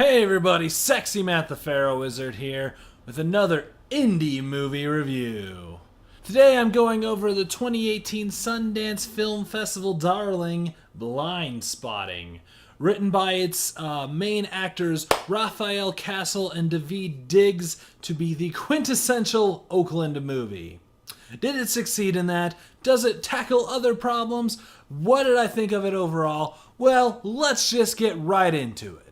Hey everybody, Sexy Matt the Pharaoh Wizard here with another indie movie review. Today I'm going over the 2018 Sundance Film Festival darling, Blindspotting. Written by its main actors Raphael Castle and Daveed Diggs to be the quintessential Oakland movie. Did it succeed in that? Does it tackle other problems? What did I think of it overall? Well, let's just get right into it.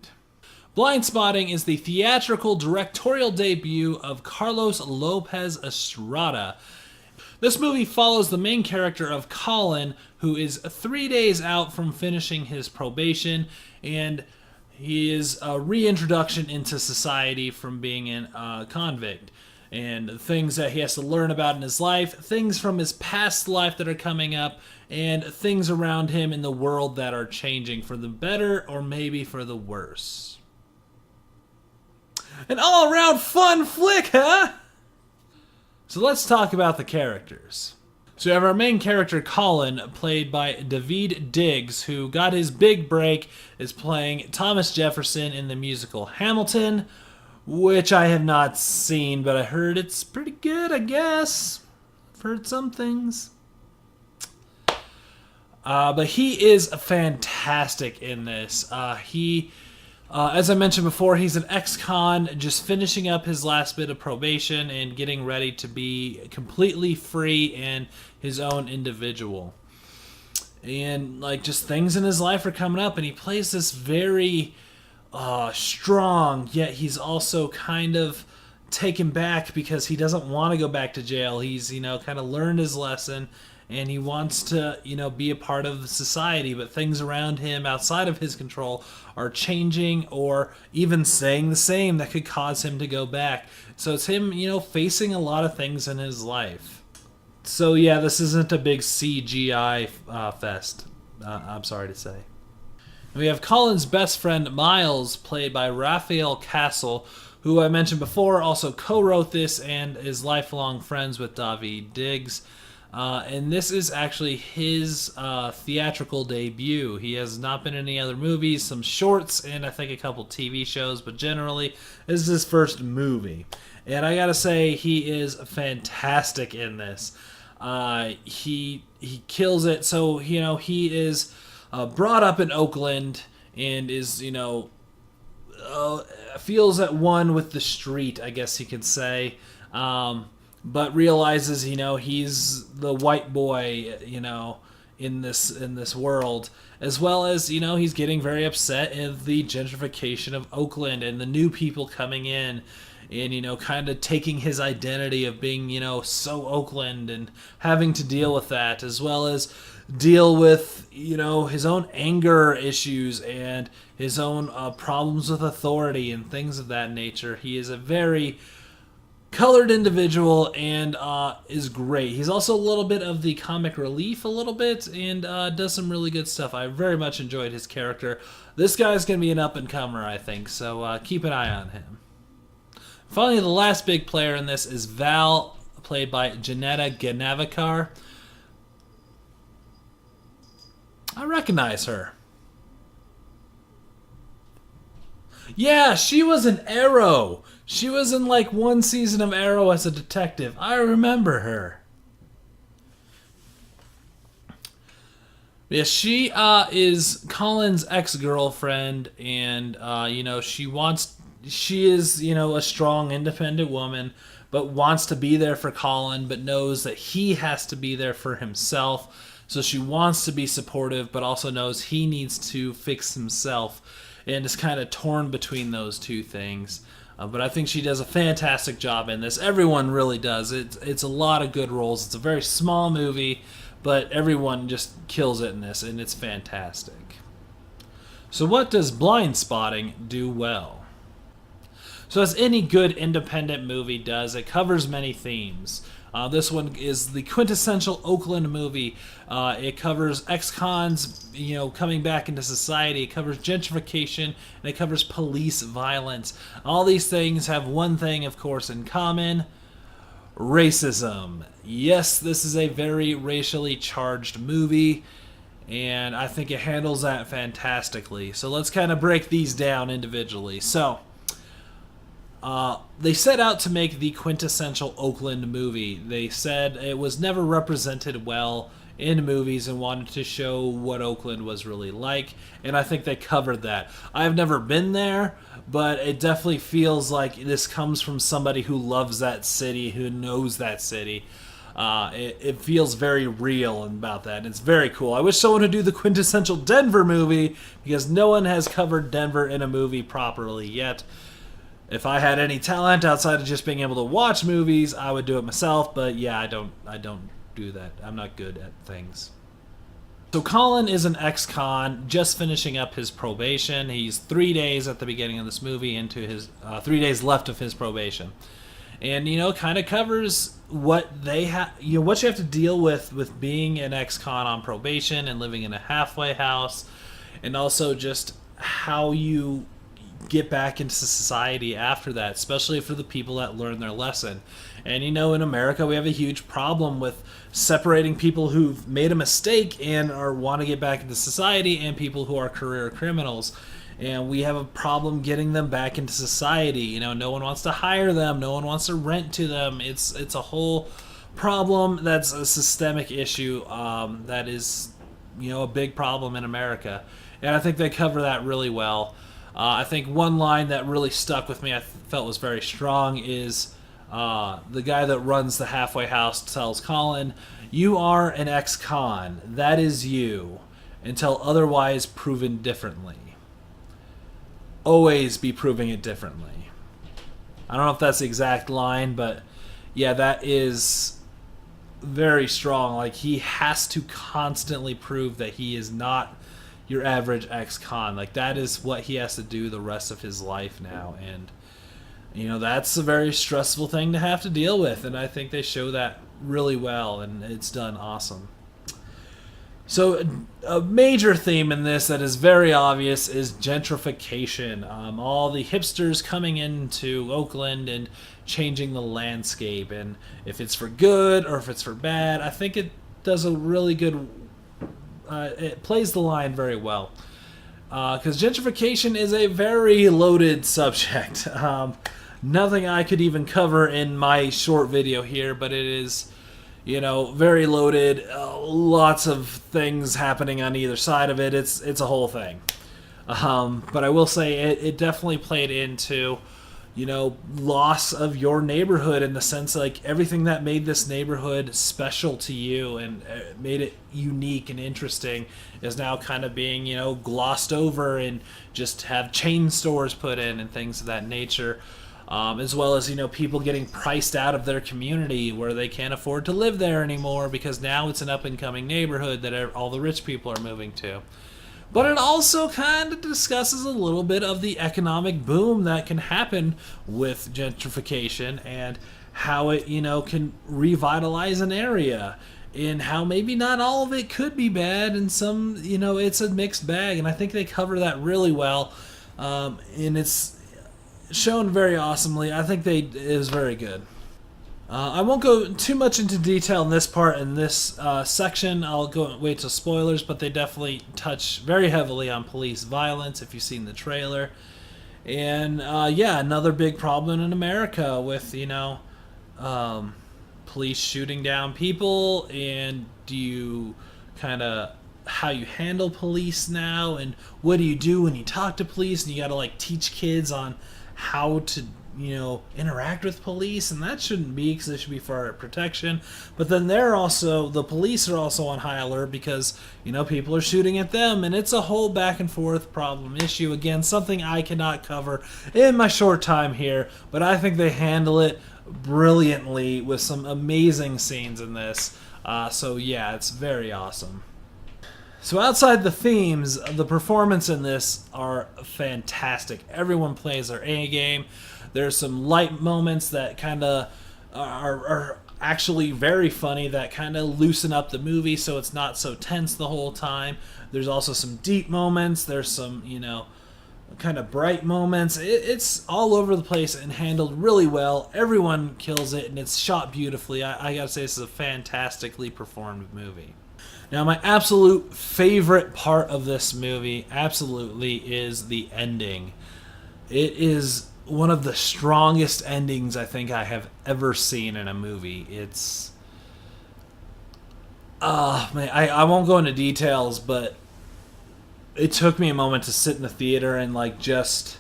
Blindspotting is the theatrical directorial debut of Carlos Lopez Estrada. This movie follows the main character of Colin, who is 3 days out from finishing his probation, and he is a reintroduction into society from being a convict. And things that he has to learn about in his life, things from his past life that are coming up, and things around him in the world that are changing for the better or maybe for the worse. An all-around fun flick, huh? So let's talk about the characters. So we have our main character, Colin, played by Daveed Diggs, who got his big break is playing Thomas Jefferson in the musical Hamilton, which I have not seen, but I heard it's pretty good, I guess. I've heard some things. But he is fantastic in this. As I mentioned before, he's an ex-con just finishing up his last bit of probation and getting ready to be completely free and his own individual. And just things in his life are coming up, and he plays this very strong, yet he's also kind of taken back because he doesn't want to go back to jail. He's, kind of learned his lesson, and he wants to, be a part of society, but things around him outside of his control are changing or even staying the same that could cause him to go back. So it's him, facing a lot of things in his life. So yeah, this isn't a big CGI fest, I'm sorry to say. We have Colin's best friend, Miles, played by Raphael Castle, who I mentioned before also co-wrote this and is lifelong friends with Daveed Diggs. And this is actually his theatrical debut. He has not been in any other movies, some shorts, and I think a couple TV shows, but generally this is his first movie. And I gotta say, he is fantastic in this. He kills it. So, he is brought up in Oakland and is, feels at one with the street, I guess you could say. But realizes, he's the white boy, in this world, as well as, he's getting very upset at the gentrification of Oakland and the new people coming in and, kind of taking his identity of being, so Oakland and having to deal with that, as well as deal with, his own anger issues and his own problems with authority and things of that nature. He is a very colored individual and is great. He's also a little bit of the comic relief and does some really good stuff. I very much enjoyed his character. This guy's going to be an up-and-comer, I think, so keep an eye on him. Finally, the last big player in this is Val, played by Janetta Ganavikar. I recognize her. Yeah, she was in Arrow. She was in one season of Arrow as a detective. I remember her. Yeah, she is Colin's ex-girlfriend, and she is a strong, independent woman, but wants to be there for Colin, but knows that he has to be there for himself. So she wants to be supportive, but also knows he needs to fix himself, and is kind of torn between those two things. But I think she does a fantastic job in this. Everyone really does. It's a lot of good roles. It's a very small movie, but everyone just kills it in this, and it's fantastic. So what does Blindspotting do well? So as any good independent movie does, it covers many themes. This one is the quintessential Oakland movie. It covers ex-cons, coming back into society. It covers gentrification, and it covers police violence. All these things have one thing, of course, in common: racism. Yes, this is a very racially charged movie, and I think it handles that fantastically. So let's kind of break these down individually. So they set out to make the quintessential Oakland movie. They said it was never represented well in movies and wanted to show what Oakland was really like, and I think they covered that. I've never been there, but it definitely feels like this comes from somebody who loves that city, who knows that city. It feels very real about that, and it's very cool. I wish someone would do the quintessential Denver movie, because no one has covered Denver in a movie properly yet. If I had any talent outside of just being able to watch movies, I would do it myself, but yeah, I don't do that. I'm not good at things. So Colin is an ex-con just finishing up his probation. He's 3 days at the beginning of this movie into his 3 days left of his probation. And, kind of covers what they have, what you have to deal with being an ex-con on probation and living in a halfway house, and also just how you get back into society after that, especially for the people that learn their lesson. And in America we have a huge problem with separating people who've made a mistake and want to get back into society and people who are career criminals. And we have a problem getting them back into society. No one wants to hire them, no one wants to rent to them. It's a whole problem that's a systemic issue that is a big problem in America. And I think they cover that really well. I think one line that really stuck with me, I felt was very strong, is the guy that runs the halfway house tells Colin, "You are an ex-con. That is you, until otherwise proven differently. Always be proving it differently." I don't know if that's the exact line, but yeah, that is very strong. Like, he has to constantly prove that he is not your average ex-con. Like, that is what he has to do the rest of his life now, and that's a very stressful thing to have to deal with, and I think they show that really well, and it's done awesome. So a major theme in this that is very obvious is gentrification. All the hipsters coming into Oakland and changing the landscape, and if it's for good or if it's for bad, I think it does a really good it plays the line very well, because gentrification is a very loaded subject. Nothing I could even cover in my short video here, but it is, very loaded. Lots of things happening on either side of it. It's a whole thing. But I will say it definitely played into, loss of your neighborhood, in the sense, like, everything that made this neighborhood special to you and made it unique and interesting is now kind of being, glossed over, and just have chain stores put in and things of that nature. As well as, people getting priced out of their community where they can't afford to live there anymore, because now it's an up-and-coming neighborhood that all the rich people are moving to. But it also kind of discusses a little bit of the economic boom that can happen with gentrification, and how it, can revitalize an area, and how maybe not all of it could be bad, and some, it's a mixed bag. And I think they cover that really well, and it's shown very awesomely. I think it is very good. I won't go too much into detail in this part, in this section. I'll wait till spoilers, but they definitely touch very heavily on police violence, if you've seen the trailer. And yeah, another big problem in America with, police shooting down people, and how you handle police now, and what do you do when you talk to police, and you gotta, like, teach kids on how to interact with police, and that shouldn't be, because it should be for our protection. But then the police are also on high alert, because people are shooting at them, and it's a whole back and forth problem issue. Again, something I cannot cover in my short time here, but I think they handle it brilliantly with some amazing scenes in this. So yeah, it's very awesome. So outside the themes, the performance in this are fantastic. Everyone plays their A game. There's some light moments that kind of are actually very funny, that kind of loosen up the movie so it's not so tense the whole time. There's also some deep moments. There's some, kind of bright moments. It's all over the place and handled really well. Everyone kills it, and it's shot beautifully. I gotta say, this is a fantastically performed movie. Now, my absolute favorite part of this movie absolutely is the ending. It is one of the strongest endings I think I have ever seen in a movie. It's man, I won't go into details, but it took me a moment to sit in the theater and like just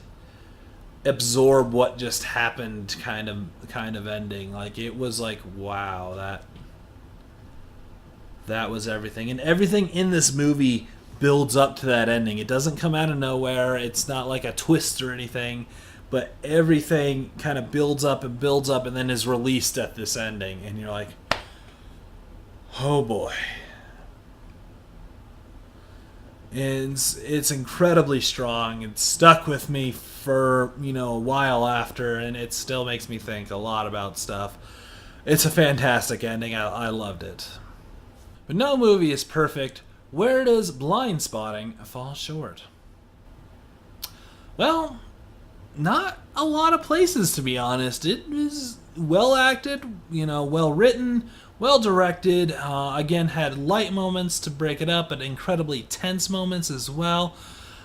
absorb what just happened kind of ending. Like it was like wow, that was everything. And everything in this movie builds up to that ending. It doesn't come out of nowhere. It's not like a twist or anything, but everything kind of builds up and then is released at this ending and you're like, "Oh boy." It's incredibly strong. It stuck with me for, a while after and it still makes me think a lot about stuff. It's a fantastic ending. I loved it. But no movie is perfect. Where does Blindspotting fall short? Well, not a lot of places, to be honest. It was well acted, well written, well directed. Again, had light moments to break it up, but incredibly tense moments as well.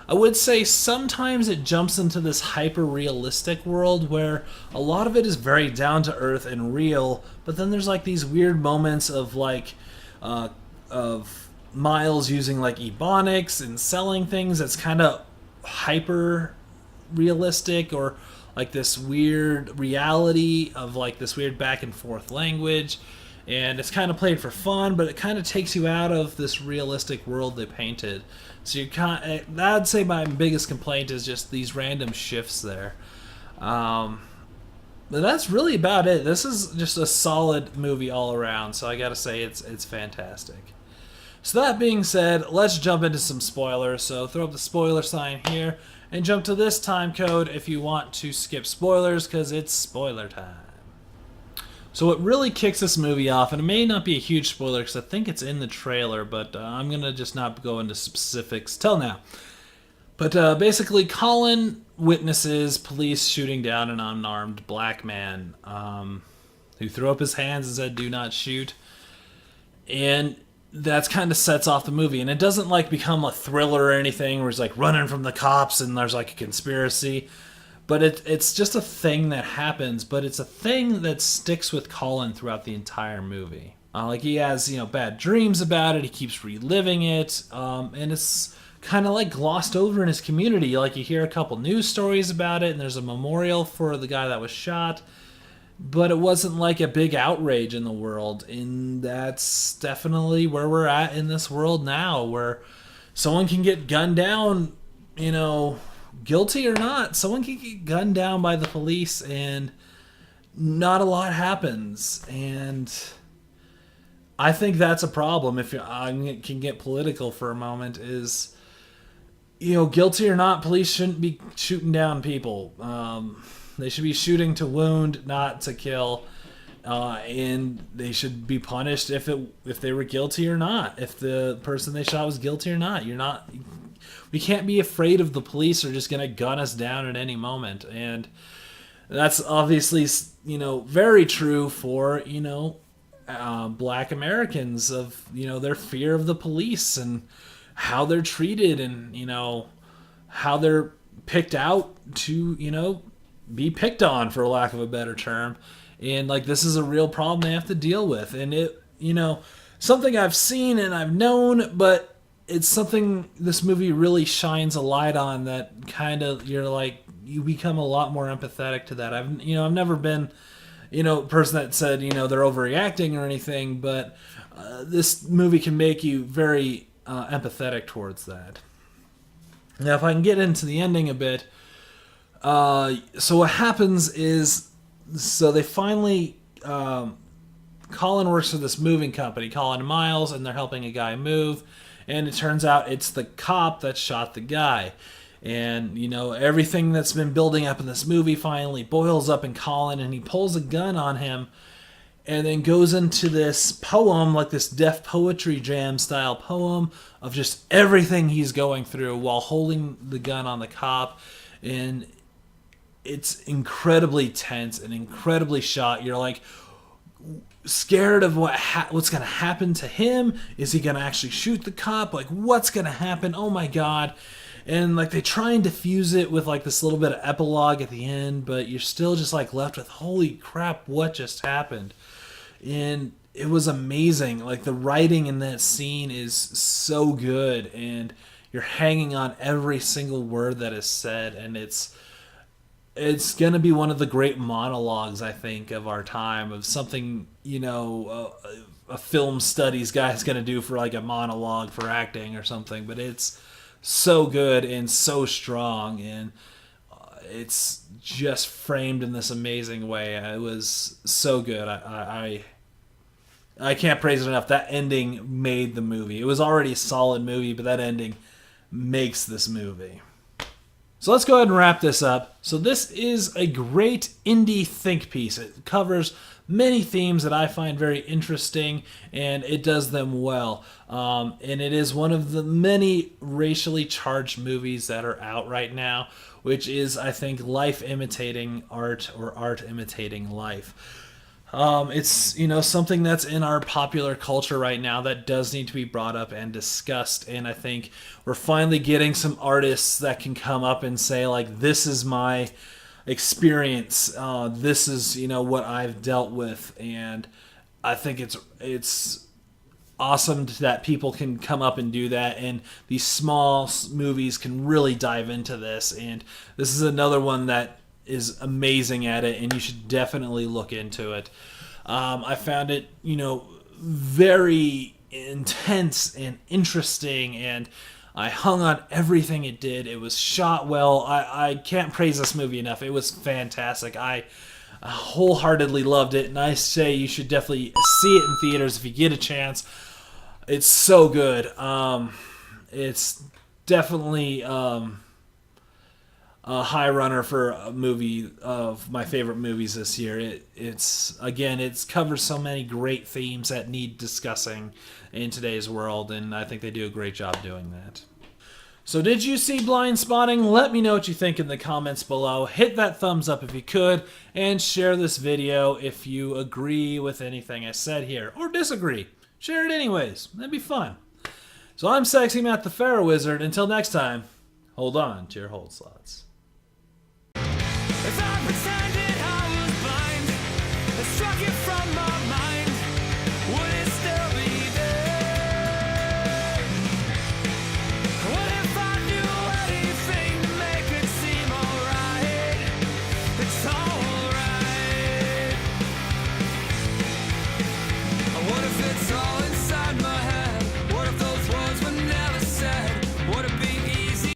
I would say sometimes it jumps into this hyper realistic world where a lot of it is very down to earth and real, but then there's like these weird moments of like of Miles using like ebonics and selling things that's kind of hyper realistic, or like this weird reality of like this weird back and forth language, and it's kind of played for fun, but it kind of takes you out of this realistic world they painted. So I'd say my biggest complaint is just these random shifts there. But that's really about it. This is just a solid movie all around, so I gotta say it's fantastic. So that being said, let's jump into some spoilers. So throw up the spoiler sign here and jump to this time code if you want to skip spoilers, because it's spoiler time. So what really kicks this movie off, and it may not be a huge spoiler because I think it's in the trailer, but I'm going to just not go into specifics till now. But basically, Colin witnesses police shooting down an unarmed black man who threw up his hands and said, "Do not shoot." And that's kind of sets off the movie. And it doesn't like become a thriller or anything where he's like running from the cops and there's like a conspiracy. But it's just a thing that happens, but it's a thing that sticks with Colin throughout the entire movie. Like he has, bad dreams about it. He keeps reliving it. And it's kind of like glossed over in his community. Like you hear a couple news stories about it, and there's a memorial for the guy that was shot. But it wasn't like a big outrage in the world. And that's definitely where we're at in this world now, where someone can get gunned down, guilty or not. Someone can get gunned down by the police and not a lot happens. And I think that's a problem. If I can get political for a moment, is, guilty or not, police shouldn't be shooting down people. They should be shooting to wound, not to kill, and they should be punished if they were guilty or not. If the person they shot was guilty or not, we can't be afraid of the police are just going to gun us down at any moment, and that's obviously very true for Black Americans, of their fear of the police and how they're treated, and how they're picked out to be picked on, for lack of a better term. And like this is a real problem they have to deal with, and it something I've seen and I've known, but it's something this movie really shines a light on, that kind of you become a lot more empathetic to that. I've never been a person that said they're overreacting or anything, but this movie can make you very empathetic towards that. Now if I can get into the ending a bit, so what happens is, they finally, Colin works for this moving company, Colin and Miles, and they're helping a guy move, and it turns out it's the cop that shot the guy. And, everything that's been building up in this movie finally boils up in Colin, and he pulls a gun on him, and then goes into this poem, like this Def Poetry Jam style poem, of just everything he's going through while holding the gun on the cop. And it's incredibly tense and incredibly shot. You're like, scared of what's going to happen to him. Is he going to actually shoot the cop? Like, what's going to happen? Oh my god. And like they try and diffuse it with like this little bit of epilogue at the end, but you're still just like left with, holy crap, what just happened? And it was amazing. Like the writing in that scene is so good, and you're hanging on every single word that is said, and it's going to be one of the great monologues, I think, of our time, of something, a film studies guy is going to do for like a monologue for acting or something. But it's so good and so strong, and it's just framed in this amazing way. It was so good. I can't praise it enough. That ending made the movie. It was already a solid movie, but that ending makes this movie. So let's go ahead and wrap this up. So this is a great indie think piece. It covers many themes that I find very interesting, and it does them well. And it is one of the many racially charged movies that are out right now, which is, I think, life imitating art, or art imitating life. It's, something that's in our popular culture right now that does need to be brought up and discussed. And I think we're finally getting some artists that can come up and say, like, this is my experience. This is, what I've dealt with. And I think it's awesome that people can come up and do that. And these small movies can really dive into this. And this is another one that is amazing at it, and you should definitely look into it. I found it, very intense and interesting, and I hung on everything it did. It was shot well. I can't praise this movie enough. It was fantastic. I wholeheartedly loved it, and I say you should definitely see it in theaters if you get a chance. It's so good. It's definitely a high runner for a movie of my favorite movies this year. It's covers so many great themes that need discussing in today's world, and I think they do a great job doing that. So did you see Blindspotting? Let me know what you think in the comments below. Hit that thumbs up if you could, and share this video if you agree with anything I said here, or disagree. Share it anyways. That'd be fun. So I'm Sexy Matt the Pharaoh Wizard. Until next time, hold on to your hold slots. If I pretended I was blind, I struck it from my mind, would it still be there? What if I knew anything to make it seem alright? It's alright. What if it's all